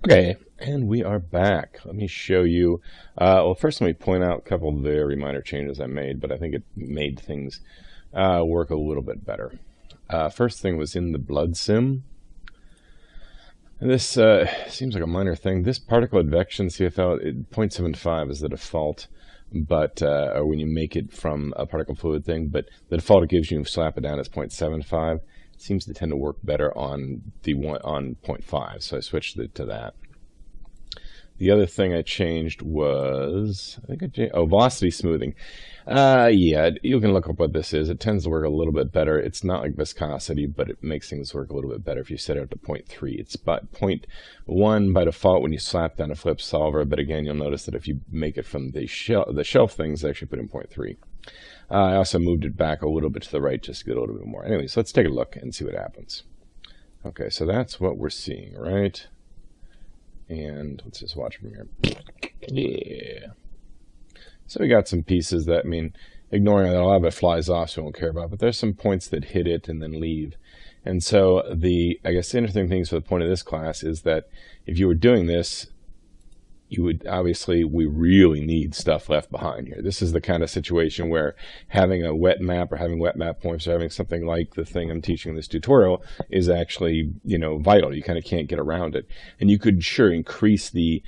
Okay, and we are back. Let me show you. Well, first let me point out a couple of very minor changes I made, but I think it made things work a little bit better. First thing was in the blood sim. And this seems like a minor thing. This particle advection CFL, 0.75 is the default, but or when you make it from a particle fluid thing, but the default it gives you, slap it down as 0.75. It seems to tend to work better on the one on 0.5, so I switched it to that. The other thing I changed was, I think I changed, velocity smoothing. Yeah, you can look up what this is. It tends to work a little bit better. It's not like viscosity, but it makes things work a little bit better if you set it to 0.3. It's about 0.1 by default when you slap down a flip solver, but again, you'll notice that if you make it from the shelf things, I actually put in 0.3. I also moved it back a little bit to the right just to get a little bit more. Anyways, let's take a look and see what happens. Okay, so that's what we're seeing, right? And let's just watch from here. Yeah. So we got some pieces that, I mean, ignoring that a lot of it flies off, so we won't care about, but there's some points that hit it and then leave. And so I guess the interesting things for the point of this class is that if you were doing this, you would obviously, we really need stuff left behind here. This is the kind of situation where having a wet map or having wet map points or having something like the thing I'm teaching in this tutorial is actually, vital. You kind of can't get around it. And you could sure increase the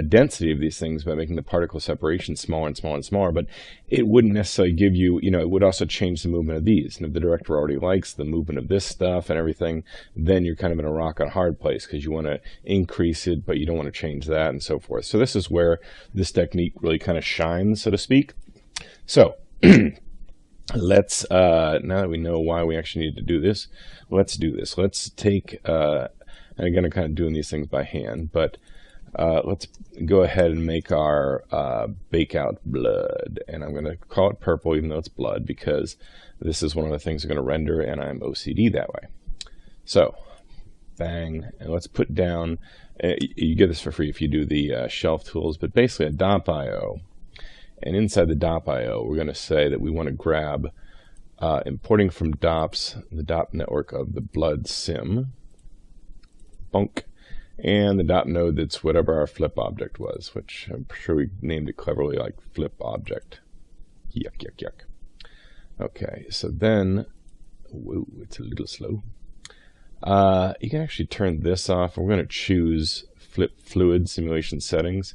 density of these things by making the particle separation smaller and smaller and smaller, but it wouldn't necessarily give you, it would also change the movement of these. And if the director already likes the movement of this stuff and everything, then you're kind of in a rock and hard place because you want to increase it, but you don't want to change that and so forth. So this is where this technique really kind of shines, so to speak. So let's, now that we know why we actually need to do this, let's do this. Let's take, and again, I'm kind of doing these things by hand, but let's go ahead and make our bake out blood, and I'm going to call it purple even though it's blood because this is one of the things I'm going to render and I'm OCD that way. So bang, and let's put down, you get this for free if you do the shelf tools, but basically a .io, and inside the .io we're going to say that we want to grab importing from DOPS, the DOP network of the blood sim, bunk, and the dot node that's whatever our flip object was, which I'm sure we named it cleverly like flip object. Yuck, yuck, yuck. Okay, so then, whoa, it's a little slow. You can actually turn this off. We're going to choose flip fluid simulation settings,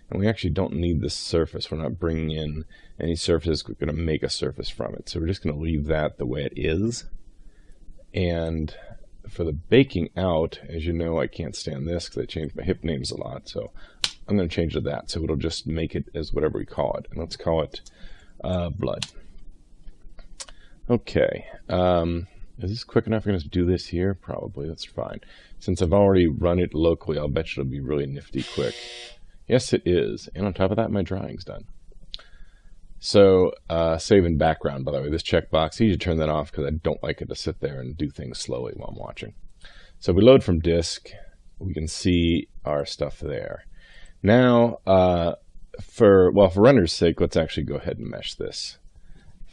and we actually don't need this surface. We're not bringing in any surfaces. We're going to make a surface from it. So we're just going to leave that the way it is. And for the baking out, as you know, I can't stand this because I change my hip names a lot, so I'm going to change to that, so it'll just make it as whatever we call it, and let's call it blood. Okay, is this quick enough? I'm going to do this here? Probably, that's fine. Since I've already run it locally, I'll bet you it'll be really nifty quick. Yes, it is, and on top of that, my drawing's done. So, save in background, by the way, this checkbox, you need to turn that off because I don't like it to sit there and do things slowly while I'm watching. So we load from disk, we can see our stuff there. Now, for render's sake, let's actually go ahead and mesh this.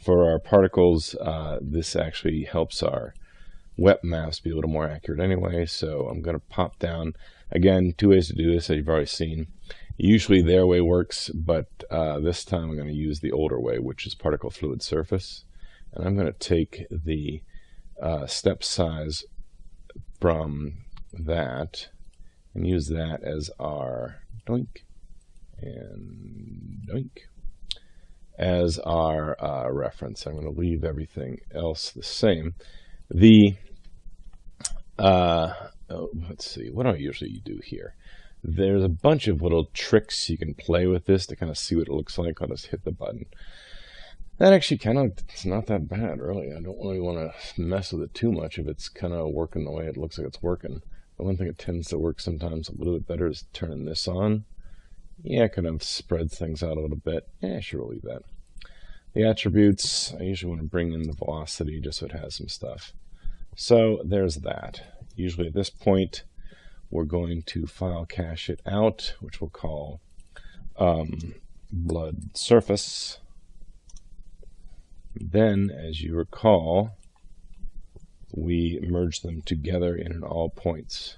For our particles, this actually helps our wet maps be a little more accurate anyway, so I'm going to pop down, again, two ways to do this, as you've already seen. Usually their way works, but this time I'm going to use the older way, which is particle fluid surface. And I'm going to take the step size from that and use that as our doink and doink as our reference. I'm going to leave everything else the same. Let's see, what do I usually do here? There's a bunch of little tricks you can play with this to kind of see what it looks like. I'll just hit the button. That actually it's not that bad, really. I don't really want to mess with it too much if it's kind of working the way it looks like it's working. The one thing that tends to work sometimes a little bit better is turning this on. Yeah, it kind of spreads things out a little bit. Yeah, sure, we'll leave that. The attributes, I usually want to bring in the velocity just so it has some stuff. So there's that. Usually at this point, we're going to file cache it out, which we'll call blood surface. Then, as you recall, we merge them together in an all points.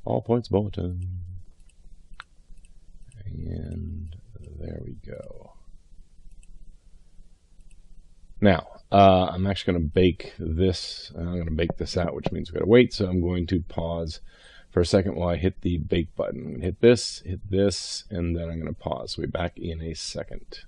All points bulletin. And there we go. Now, I'm actually going to bake this. I'm going to bake this out, which means we've got to wait. So I'm going to pause for a second while I hit the bake button. I'm going to hit this, and then I'm going to pause. We'll be back in a second.